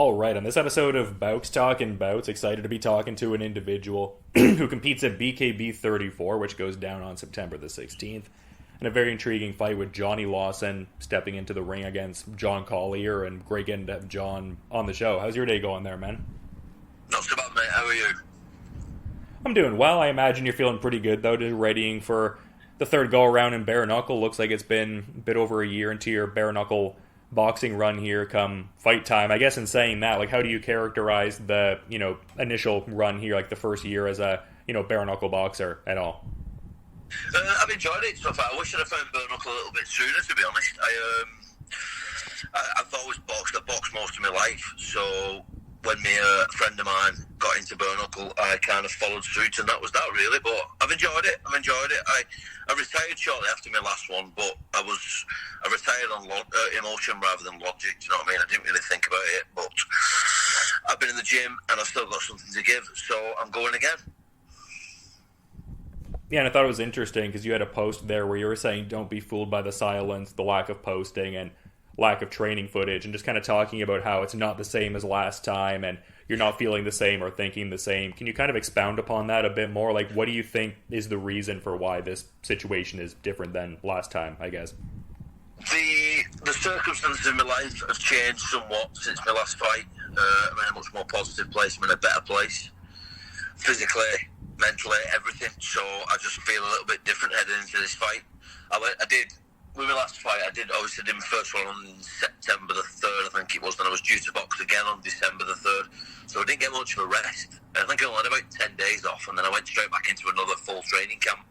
All right, on this episode of Bowks Talking Bouts, excited to be talking to an individual who competes at BKB 34, which goes down on September the 16th. And a very intriguing fight with Jonny Lawson stepping into the ring against John Collier, and great getting to have John on the show. How's your day going there, man? Not so bad, mate. How are you? I'm doing well. I imagine you're feeling pretty good, though, just readying for the third go-around in bare-knuckle. Looks like it's been a bit over a year into your bare-knuckle boxing run here come fight time. I guess in saying that, like, how do you characterize the, initial run here, like the first year as a, bare-knuckle boxer at all? I've enjoyed it so far. I wish I'd have found bare-knuckle a little bit sooner, to be honest. I've always boxed. I've boxed most of my life, so when a friend of mine got into bare-knuckle, I kind of followed suit, and that was that, really. But I've enjoyed it. I retired shortly after my last one, but I retired on emotion rather than logic. Do you know what I mean? I didn't really think about it, but I've been in the gym, and I've still got something to give, so I'm going again. Yeah, and I thought it was interesting because you had a post there where you were saying don't be fooled by the silence, the lack of posting, and lack of training footage, and just kind of talking about how it's not the same as last time and you're not feeling the same or thinking the same. Can you kind of expound upon that a bit more? Like, what do you think is the reason for why this situation is different than last time, I guess? The circumstances in my life have changed somewhat since my last fight. I'm in a much more positive place. I'm in a better place. Physically, mentally, everything. So I just feel a little bit different heading into this fight. With my last fight, I did my first one on September the 3rd, I think it was, and I was due to box again on December the 3rd, so I didn't get much of a rest. I think I only had about 10 days off, and then I went straight back into another full training camp.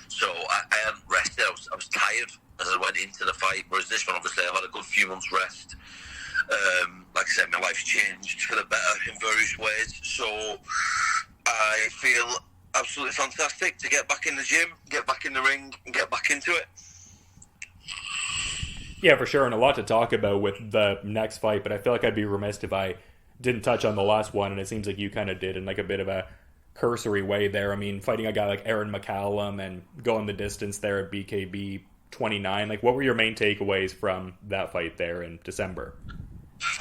So I hadn't rested. I was tired as I went into the fight, whereas this one, obviously, I've had a good few months rest. Like I said, my life's changed for the better in various ways, so I feel absolutely fantastic to get back in the gym, get back in the ring, and get back into it. Yeah, for sure, and a lot to talk about with the next fight, but I feel like I'd be remiss if I didn't touch on the last one, and it seems like you kind of did in like a bit of a cursory way there. I mean, fighting a guy like Aaron McCallum and going the distance there at BKB 29, like what were your main takeaways from that fight there in December?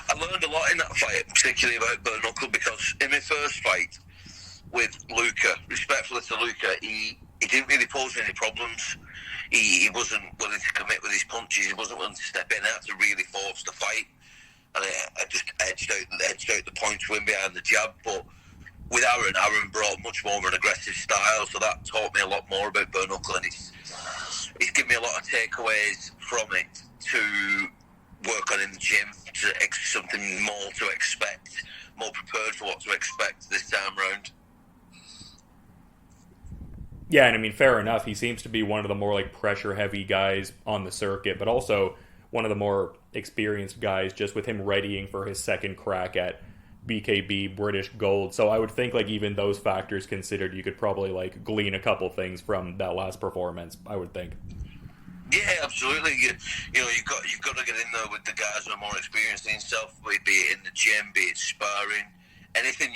I learned a lot in that fight, particularly about bare-knuckle, because in my first fight with Luca, respectfully to Luca, he didn't really pose any problems. He wasn't willing to commit with his punches. He wasn't willing to step in. I had to really force the fight, and I just edged out the points, win behind the jab. But with Aaron brought much more of an aggressive style, so that taught me a lot more about bare-knuckle, and he's given me a lot of takeaways from it to work on in the gym, something more to expect, more prepared for what to expect this time round. Yeah, and I mean, fair enough. He seems to be one of the more like pressure-heavy guys on the circuit, but also one of the more experienced guys just with him readying for his second crack at BKB British Gold. So I would think like even those factors considered, you could probably like glean a couple things from that last performance, I would think. Yeah, absolutely. You've got to get in there with the guys who are more experienced than yourself, be it in the gym, be it sparring, anything.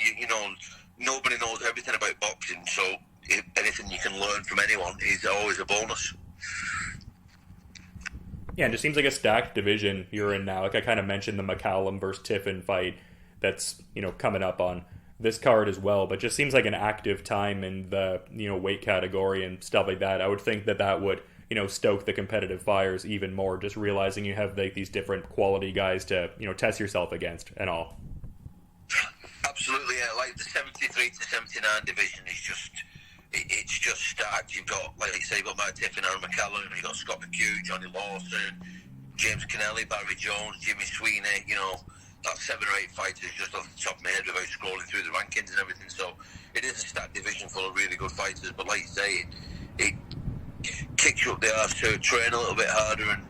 Nobody knows everything about boxing, so if anything you can learn from anyone is always a bonus. Yeah, and it seems like a stacked division you're in now. Like I kind of mentioned the McCallum versus Tiffin fight that's, coming up on this card as well, but just seems like an active time in the, weight category and stuff like that. I would think that would, stoke the competitive fires even more, just realizing you have like these different quality guys to, test yourself against and all. Absolutely, yeah. Like the 73 to 79 division is just... It's just stacked. You've got, like you say, you've got Matt Tiffin, Aaron McCallum, you've got Scott McHugh, Jonny Lawson, James Kennelly, Barry Jones, Jimmy Sweeney, that's 7 or 8 fighters just off the top of my head without scrolling through the rankings and everything. So it is a stacked division full of really good fighters, but like you say, it kicks you up the arse to train a little bit harder and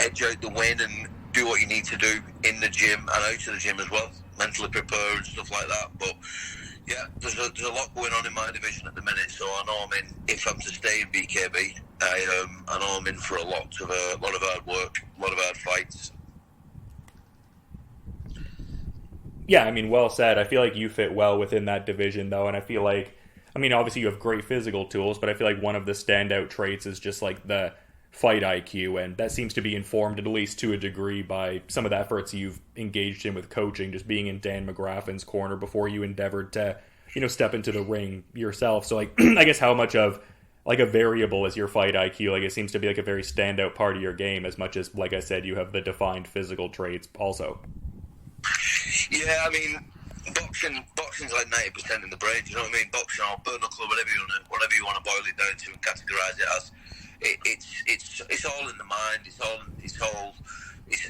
edge out the win and do what you need to do in the gym and out of the gym as well, mentally prepare and stuff like that. But yeah, there's a lot going on in my division at the minute, so I know I'm in. If I'm to stay in BKB, I know I'm in for a lot of hard work, a lot of hard fights. Yeah, I mean, well said. I feel like you fit well within that division, though, and I feel like, I mean, obviously you have great physical tools, but I feel like one of the standout traits is just like the fight IQ, and that seems to be informed, at least to a degree, by some of the efforts you've engaged in with coaching, just being in Dan McGraffin's corner before you endeavored to, step into the ring yourself. So, like, I guess how much of, like, a variable is your fight IQ? Like, it seems to be, like, a very standout part of your game, as much as, like I said, you have the defined physical traits also. Yeah, I mean, boxing's like 90% in the brain, do you know what I mean? Boxing or bare-knuckle, whatever you want to boil it down to and categorise it as. It's all in the mind. It's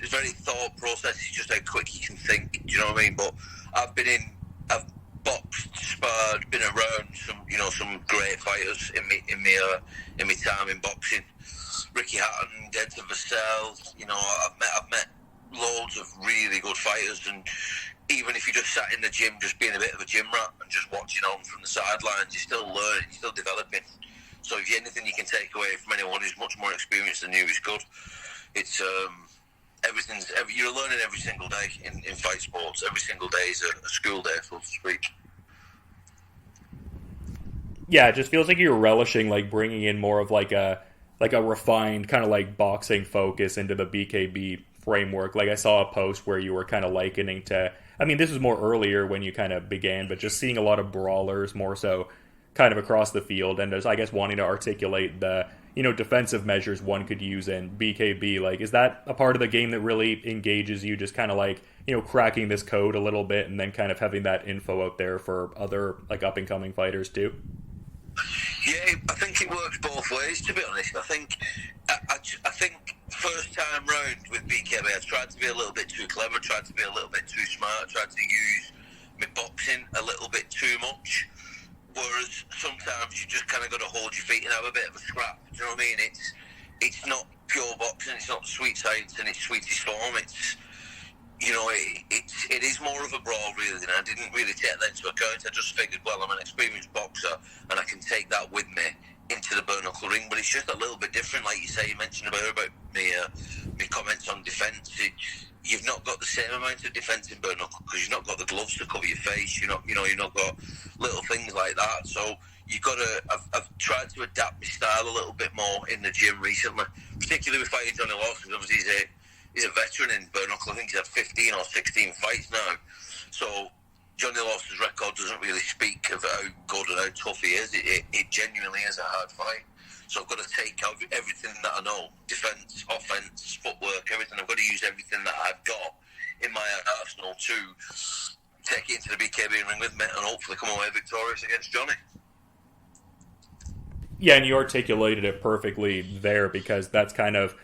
very thought process. It's just how quick you can think. Do you know what I mean? But I've boxed, sparred, been around some great fighters in my time in boxing. Ricky Hatton, Denton Vassell. I've met loads of really good fighters, and even if you just sat in the gym, just being a bit of a gym rat and just watching on from the sidelines, you're still learning, you're still developing. So if anything you can take away from anyone who's much more experienced than you is good. It's you're learning every single day in fight sports. Every single day is a school day, so to speak. Yeah, it just feels like you're relishing, like, bringing in more of like a refined kind of like boxing focus into the BKB framework. Like, I saw a post where you were kind of likening to, I mean, this was more earlier when you kind of began, but just seeing a lot of brawlers more so kind of across the field, and just, I guess, wanting to articulate the, defensive measures one could use in BKB. Like, is that a part of the game that really engages you, just kind of like, cracking this code a little bit and then kind of having that info out there for other, like, up-and-coming fighters too? Yeah, I think it works both ways, to be honest. I think first time round with BKB, I tried to be a little bit too clever, tried to be a little bit too smart, tried to use my boxing a little bit too much. Whereas sometimes you just kind of got to hold your feet and have a bit of a scrap. Do you know what I mean? It's not pure boxing. It's not sweet science in its sweetest form. It's it is more of a brawl really, and I didn't really take that into account. I just figured, well, I'm an experienced boxer and I can take that with me into the bare-knuckle ring. But it's just a little bit different, like you say. You mentioned about me comments on defence. You've not got the same amount of defence in bare-knuckle because you've not got the gloves to cover your face. You've not got little things like that. So you've got to. I've tried to adapt my style a little bit more in the gym recently, particularly with fighting Jonny Lawson. Obviously, he's a veteran in bare-knuckle. I think he's had 15 or 16 fights now. So Jonny Lawson's record doesn't really speak of how good and how tough he is. It genuinely is a hard fight. So I've got to take out everything that I know, defence, offence, footwork, everything. I've got to use everything that I've got in my arsenal to take it into the BKB ring with me and hopefully come away victorious against Jonny. Yeah, and you articulated it perfectly there, because that's kind of,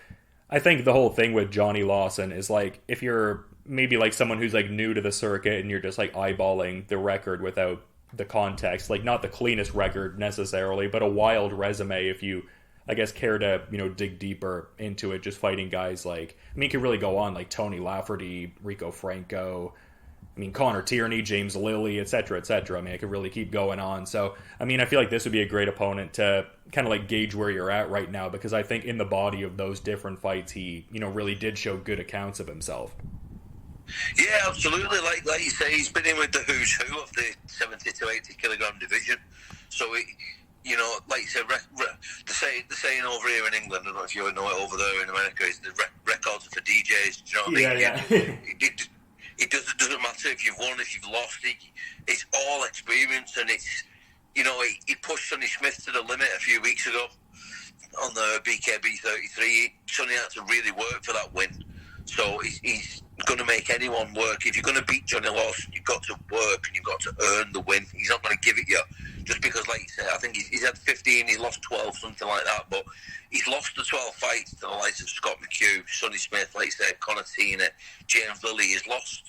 I think the whole thing with Jonny Lawson is, like, if you're maybe like someone who's like new to the circuit and you're just like eyeballing the record without the context, like not the cleanest record necessarily, but a wild resume if you, I guess, care to, dig deeper into it, just fighting guys like, I mean, you could really go on, like Tony Lafferty, Rico Franco, I mean, Connor Tierney, James Lilly, etc., etc. I mean, I could really keep going on. So, I mean, I feel like this would be a great opponent to kind of like gauge where you're at right now, because I think in the body of those different fights, he, really did show good accounts of himself. Yeah, absolutely. Like you say, he's been in with the who's who of the 70 to 80 kilogram division. So, like you said, the saying over here in England, I don't know if you know it over there in America, is the records for DJs. Do you know what I mean? Yeah. It doesn't matter if you've won, if you've lost. It's all experience, and it's, he pushed Sonny Smith to the limit a few weeks ago on the BKB 33. Sonny had to really work for that win. So he's going to make anyone work. If you're going to beat Jonny Lawson, you've got to work and you've got to earn the win. He's not going to give it you just because, like you said, I think he's had 15, he's lost 12, something like that. But he's lost the 12 fights to the likes of Scott McHugh, Sonny Smith, like you said, Connor Tierney, James Lilly. He's lost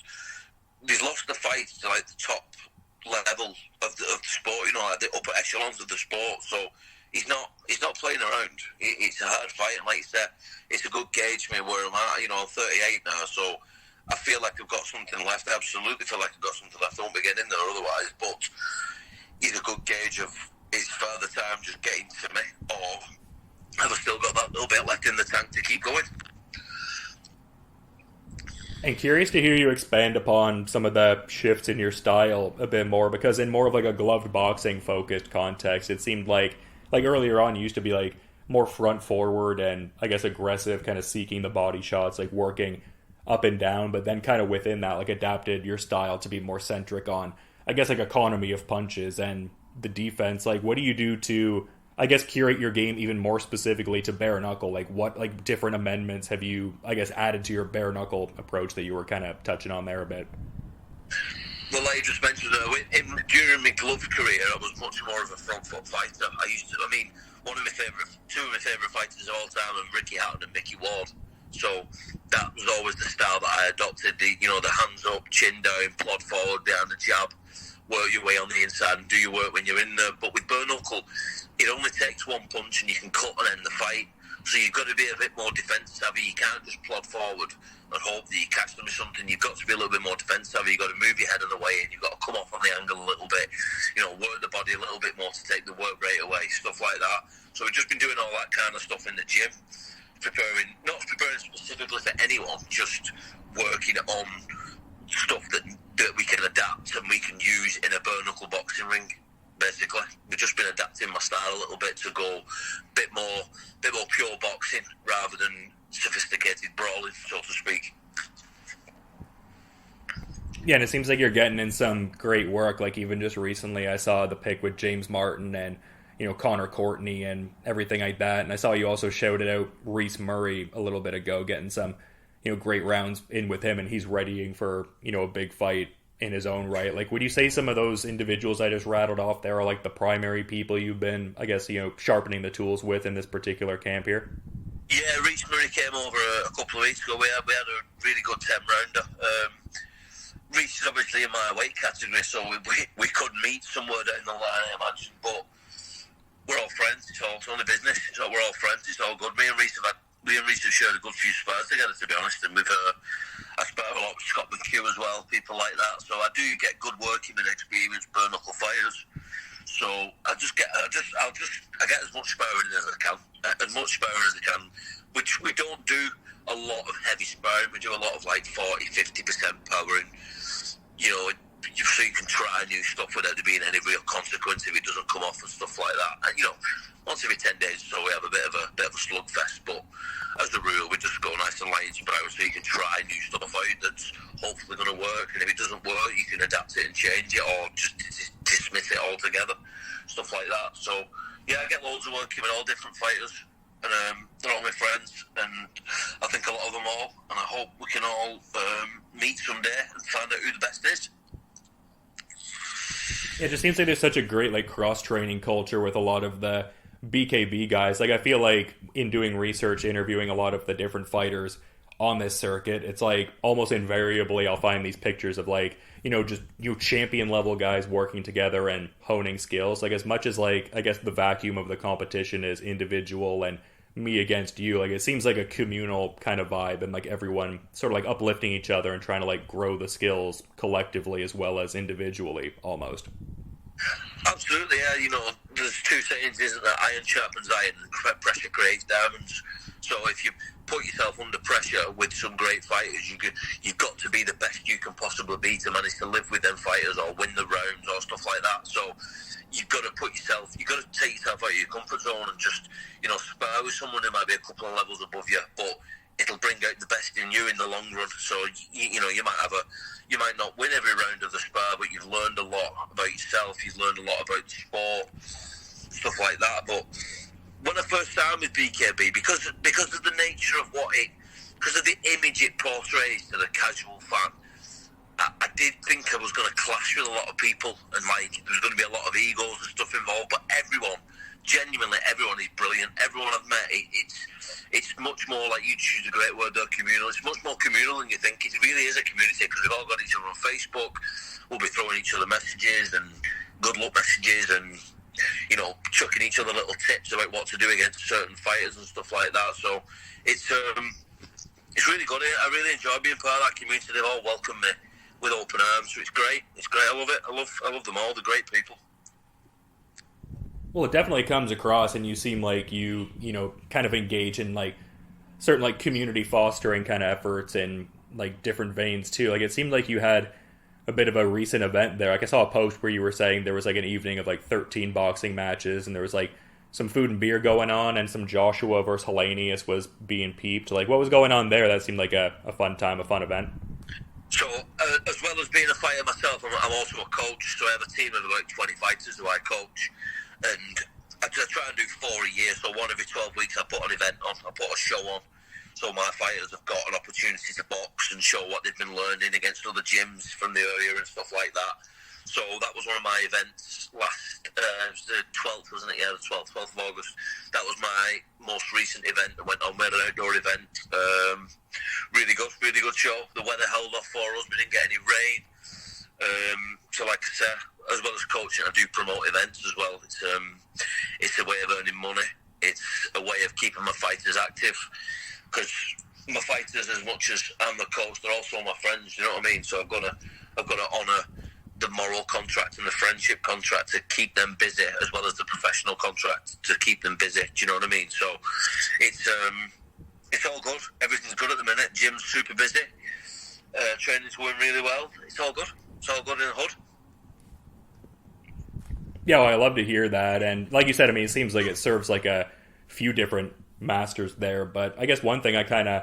the fights to like the top level of the sport, like the upper echelons of the sport. So he's not playing around. It's a hard fight, and like you said, it's a good gauge for me where I'm at. I'm 38 now, so I feel like I've got something left. I absolutely feel like I've got something left. I won't be getting in there otherwise, but he's a good gauge of, is Father Time just getting to me, or have I still got that little bit left in the tank to keep going? And curious to hear you expand upon some of the shifts in your style a bit more, because in more of like a gloved boxing focused context, it seemed like earlier on you used to be like more front forward and I guess aggressive, kind of seeking the body shots, like working up and down, but then kind of within that, like adapted your style to be more centric on, I guess, like economy of punches and the defense. Like, what do you do to, I guess, curate your game even more specifically to bare knuckle? Like, what like different amendments have you, I guess, added to your bare knuckle approach that you were kind of touching on there a bit? Well, like you just mentioned, during my glove career, I was much more of a front foot fighter. Two of my favourite fighters of all time are Ricky Hatton and Mickey Ward. So that was always the style that I adopted. The hands up, chin down, plod forward, behind the jab, work your way on the inside and do your work when you're in there. But with bare knuckle, it only takes one punch and you can cut and end the fight. So you've got to be a bit more defence savvy. You can't just plod forward and hope that you catch them with something. You've got to be a little bit more defence savvy. You've got to move your head in the way and you've got to come off on the angle a little bit. Work the body a little bit more to take the work rate away, stuff like that. So we've just been doing all that kind of stuff in the gym. Not preparing specifically for anyone, just working on stuff that we can adapt and we can use in a bare knuckle boxing ring. Basically, we've just been adapting my style a little bit to go a bit more pure boxing rather than sophisticated brawling, so to speak. Yeah, and it seems like you're getting in some great work. Like even just recently, I saw the pic with James Martin and Connor Courtney and everything like that. And I saw you also shouted out Reese Murray a little bit ago, getting some great rounds in with him, and he's readying for a big fight in his own right. Like, would you say some of those individuals I just rattled off there are like the primary people you've been, I guess, sharpening the tools with in this particular camp here? Yeah, Reese Murray came over a couple of weeks ago. We had a really good 10-rounder. Reese is obviously in my weight category, so we could meet somewhere down the line, I imagine, but we're all friends. It's only business. So we're all friends. It's all good. Me and Reese have shared a good few spars together, to be honest, and I spar a lot with Scott McHugh as well, people like that. So I do get good working with experienced bare knuckle fighters. So I get as much sparring as I can, which we don't do a lot of heavy sparring. We do a lot of like 40-50% powering. So you can try new stuff without there being any real consequence if it doesn't come off and stuff like that. And, once every 10 days or so we have a bit of a slugfest, but as a rule we just go nice and light and sprout so you can try new stuff out that's hopefully going to work, and if it doesn't work you can adapt it and change it or just dismiss it altogether, stuff like that. So yeah, I get loads of work with all different fighters, and they're all my friends, and I think a lot of them all, and I hope we can all meet someday and find out who the best is. It just seems like there's such a great like cross-training culture with a lot of the BKB guys. Like I feel like in doing research, interviewing a lot of the different fighters on this circuit, it's like almost invariably I'll find these pictures of like, just champion level guys working together and honing skills. Like as much as like, I guess the vacuum of the competition is individual and me against you, like it seems like a communal kind of vibe and like everyone sort of like uplifting each other and trying to like grow the skills collectively as well as individually almost. Absolutely, yeah. There's two sayings, isn't there? Iron sharpens iron and pressure creates diamonds. So if you put yourself under pressure with some great fighters, you've got to be the best you can possibly be to manage to live with them fighters or win the rounds or stuff like that. So you've got to take yourself out of your comfort zone and just, spar with someone who might be a couple of levels above you, but it'll bring out the best in you in the long run. So, you might not win every round of the spar, but you've learned a lot about yourself, you've learned a lot about the sport, stuff like that. But when I first started with BKB, because of the nature of because of the image it portrays to the casual fan, I did think I was going to clash with a lot of people and like there was going to be a lot of egos and stuff involved, but genuinely everyone is brilliant. Everyone I've met, it's much more, like you choose a great word there, communal. It's much more communal than you think. It really is a community because we've all got each other on Facebook. We'll be throwing each other messages and good luck messages and chucking each other little tips about what to do against certain fighters and stuff like that. So it's really good. I really enjoy being part of that community. They've all welcomed me with open arms, so it's great. I love it. I love them all. They're great people. Well, it definitely comes across, and you seem like you kind of engage in like certain like community fostering kind of efforts in like different veins too. Like it seemed like you had a bit of a recent event there. Like I saw a post where you were saying there was like an evening of like 13 boxing matches, and there was like some food and beer going on, and some Joshua versus Hellenius was being peeped. Like, what was going on there? That seemed like a fun time, a fun event. So, as well as being a fighter myself, I'm also a coach. So I have a team of about 20 fighters who I coach, and I try and do 4 a year. So one every 12 weeks, I put an event on, I put a show on. So my fighters have got an opportunity to box and show what they've been learning against other gyms from the area and stuff like that. So that was one of my events last, it was the 12th, wasn't it? Yeah, the 12th of August. That was my most recent event. I went on, we had an outdoor event. Really good show. The weather held off for us. We didn't get any rain. So like I said, as well as coaching, I do promote events as well. It's a way of earning money. It's a way of keeping my fighters active. Because my fighters, as much as I'm the coach, they're also my friends, you know what I mean? So I've got to honour the moral contract and the friendship contract to keep them busy, as well as the professional contract to keep them busy. Do you know what I mean? So it's all good. Everything's good at the minute. Gym's super busy. Training's going really well. It's all good. It's all good in the hood. Yeah, well, I love to hear that. And like you said, I mean, it seems like it serves like a few different masters there. But I guess one thing I kind of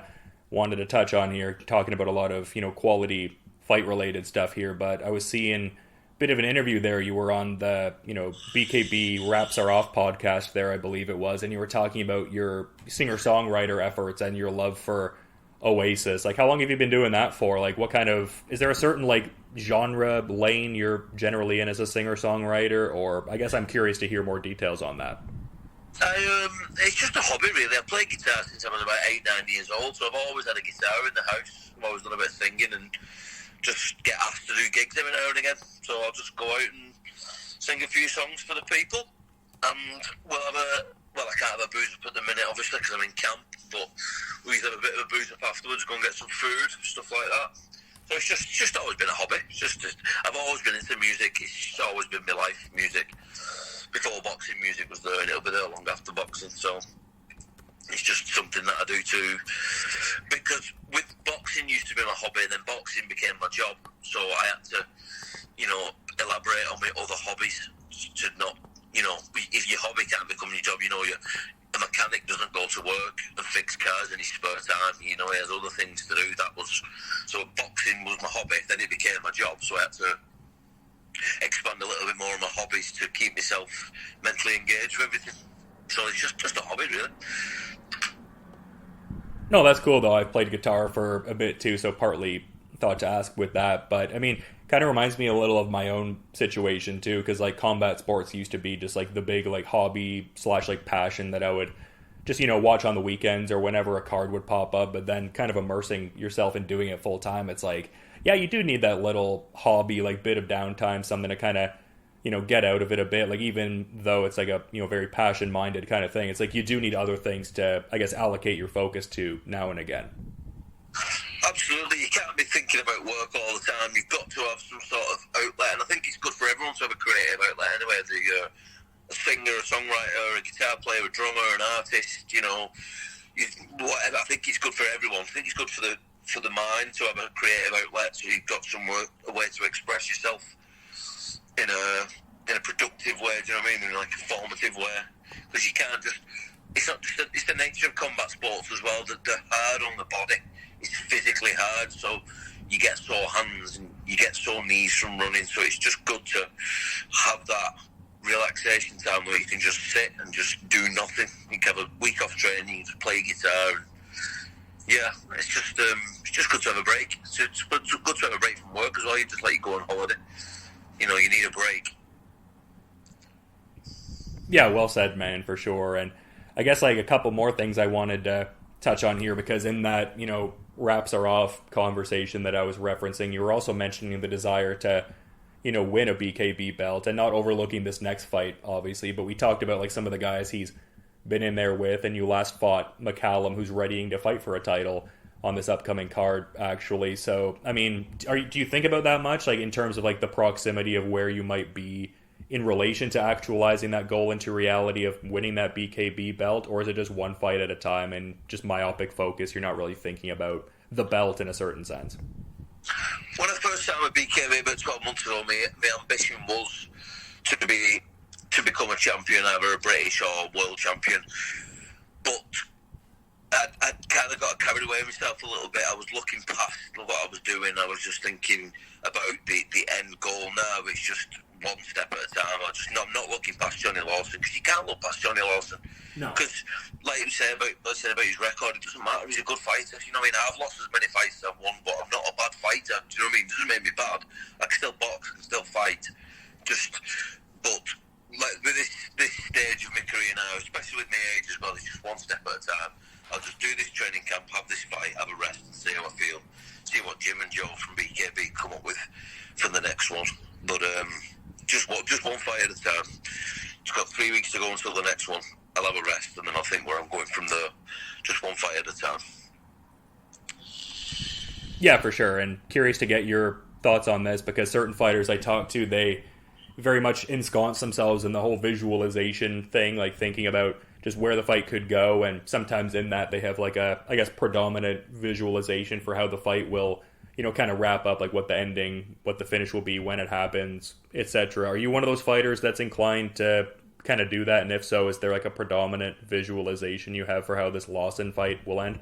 wanted to touch on here, talking about a lot of, quality fight-related stuff here, but I was seeing a bit of an interview there. You were on the, BKB Raps Are Off podcast there, I believe it was, and you were talking about your singer-songwriter efforts and your love for Oasis. Like, how long have you been doing that for? Like, what kind of, is there a certain, like, genre lane you're generally in as a singer-songwriter, or I guess I'm curious to hear more details on that. It's just a hobby, really. I played guitar since I was about 8-9 years old, so I've always had a guitar in the house. I've always done a bit of singing and just get asked to do gigs every now and again. So I'll just go out and sing a few songs for the people. And I can't have a booze up at the minute, obviously, because I'm in camp, but we used to have a bit of a booze up afterwards, go and get some food, stuff like that. So it's just always been a hobby. I've always been into music. It's always been my life, music. Before boxing, music was there, and it'll be there long after boxing. So it's just something that I do too. Because with boxing used to be my hobby, and then boxing became my job. So I had to, elaborate on my other hobbies to not, if your hobby can't become your job, a mechanic doesn't go to work and fix cars in his spare time. He has other things to do. So boxing was my hobby. Then it became my job. So I had to expand a little bit more on my hobbies to keep myself mentally engaged with everything. So it's just a hobby, really. No, that's cool, though. I've played guitar for a bit, too, so partly thought to ask with that. But, I mean, kind of reminds me a little of my own situation, too, because, like, combat sports used to be just, like, the big, like, hobby / like, passion that I would just, watch on the weekends or whenever a card would pop up. But then kind of immersing yourself in doing it full time, it's like, yeah, you do need that little hobby, like, bit of downtime, something to kind of, get out of it a bit. Like, even though it's like a, very passion-minded kind of thing, it's like you do need other things to, I guess, allocate your focus to now and again. Absolutely. You can't be thinking about work all the time. You've got to have some sort of outlet, and I think it's good for everyone to have a creative outlet anyway. A singer, a songwriter, a guitar player, a drummer, an artist, whatever. I think it's good for everyone. I think it's good for the mind to have a creative outlet, so you've got a way to express yourself in a productive way, do you know what I mean? In like a formative way. Because you can't just, it's the nature of combat sports as well, that they're hard on the body. It's physically hard, so you get sore hands and you get sore knees from running, so it's just good to have that relaxation time where you can just sit and just do nothing. You can have a week off training, you can play guitar, and yeah, it's just good to have a break. It's good to have a break from work as well. You just let you go on holiday. You need a break. Yeah, well said, man, for sure. And I guess like a couple more things I wanted to touch on here, because in that, Wraps Are Off conversation that I was referencing, you were also mentioning the desire to, win a BKB belt, and not overlooking this next fight, obviously, but we talked about like some of the guys he's been in there with, and you last fought McCallum, who's readying to fight for a title on this upcoming card, actually. So, I mean, do you think about that much, like in terms of like the proximity of where you might be in relation to actualizing that goal into reality of winning that BKB belt, or is it just one fight at a time and just myopic focus? You're not really thinking about the belt in a certain sense. When I first started with BKB about 12 months ago, my ambition was to become a a champion, either a British or world champion. But I kind of got carried away with myself a little bit. I was looking past what I was doing. I was just thinking about the end goal now. It's just one step at a time. I'm not looking past Jonny Lawson, because you can't look past Jonny Lawson. No. Because, like you say about his record, it doesn't matter. He's a good fighter. You know what I mean? I've lost as many fights as I've won, but I'm not a bad fighter. Do you know what I mean? It doesn't make me bad. I can still box, I can still fight. But like with this stage of my career now, especially with my age as well, it's just one step at a time. I'll just do this training camp, have this fight, have a rest, and see how I feel. See what Jim and Joe from BKB come up with for the next one. But just one fight at a time. It's got 3 weeks to go until the next one. I'll have a rest, and then I'll think where I'm going from there. Just one fight at a time. Yeah, for sure. And curious to get your thoughts on this, because certain fighters I talk to, they very much ensconce themselves in the whole visualization thing, like thinking about just where the fight could go, and sometimes in that they have like a, I guess, predominant visualization for how the fight will, kind of wrap up, like what the ending, what the finish will be, when it happens, etc. Are you one of those fighters that's inclined to kind of do that? And if so, is there like a predominant visualization you have for how this Lawson fight will end?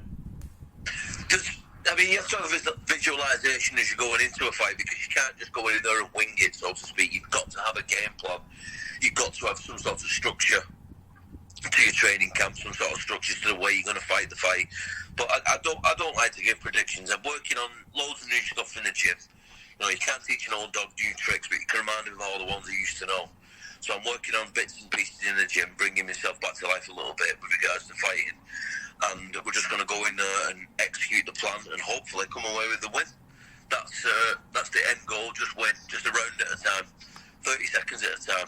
You have to have a visualisation as you're going into a fight, because you can't just go in there and wing it, so to speak. You've got to have a game plan. You've got to have some sort of structure to your training camp, some sort of structure to the way you're going to fight the fight. But I don't like to give predictions. I'm working on loads of new stuff in the gym. You can't teach an old dog new tricks, but you can remind him of all the ones he used to know. So I'm working on bits and pieces in the gym, bringing myself back to life a little bit with regards to fighting. And we're just going to go in there and execute the plan and hopefully come away with the win. That's the end goal, just win, just a round at a time, 30 seconds at a time.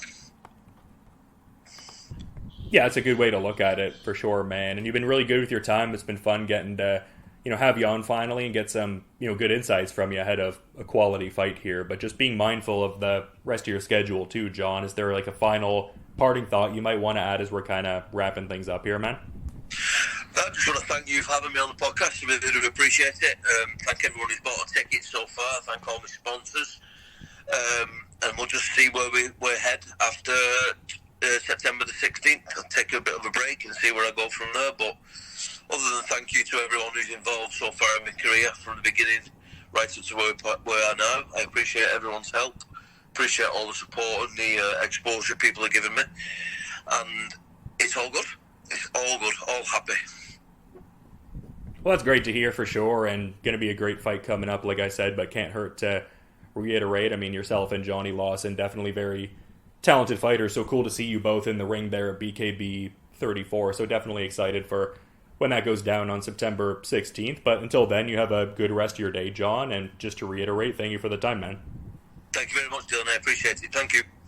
Yeah, it's a good way to look at it, for sure, man. And you've been really good with your time. It's been fun getting to, have you on finally and get some, good insights from you ahead of a quality fight here. But just being mindful of the rest of your schedule too, John. Is there like a final parting thought you might want to add as we're kind of wrapping things up here, man? I just want to thank you for having me on the podcast. I really do appreciate it. Thank everyone who's bought a ticket so far. Thank all my sponsors. And we'll just see where we head after September the 16th. I'll take a bit of a break and see where I go from there. But other than thank you to everyone who's involved so far in my career, from the beginning right up to where we are now, I appreciate everyone's help. Appreciate all the support and the exposure people are giving me. And it's all good. It's all good. All happy. Well, that's great to hear, for sure, and going to be a great fight coming up, like I said, but can't hurt to reiterate. I mean, yourself and Jonny Lawson, definitely very talented fighters, so cool to see you both in the ring there at BKB 34, so definitely excited for when that goes down on September 16th, but until then, you have a good rest of your day, John, and just to reiterate, thank you for the time, man. Thank you very much, Dylan. I appreciate it. Thank you.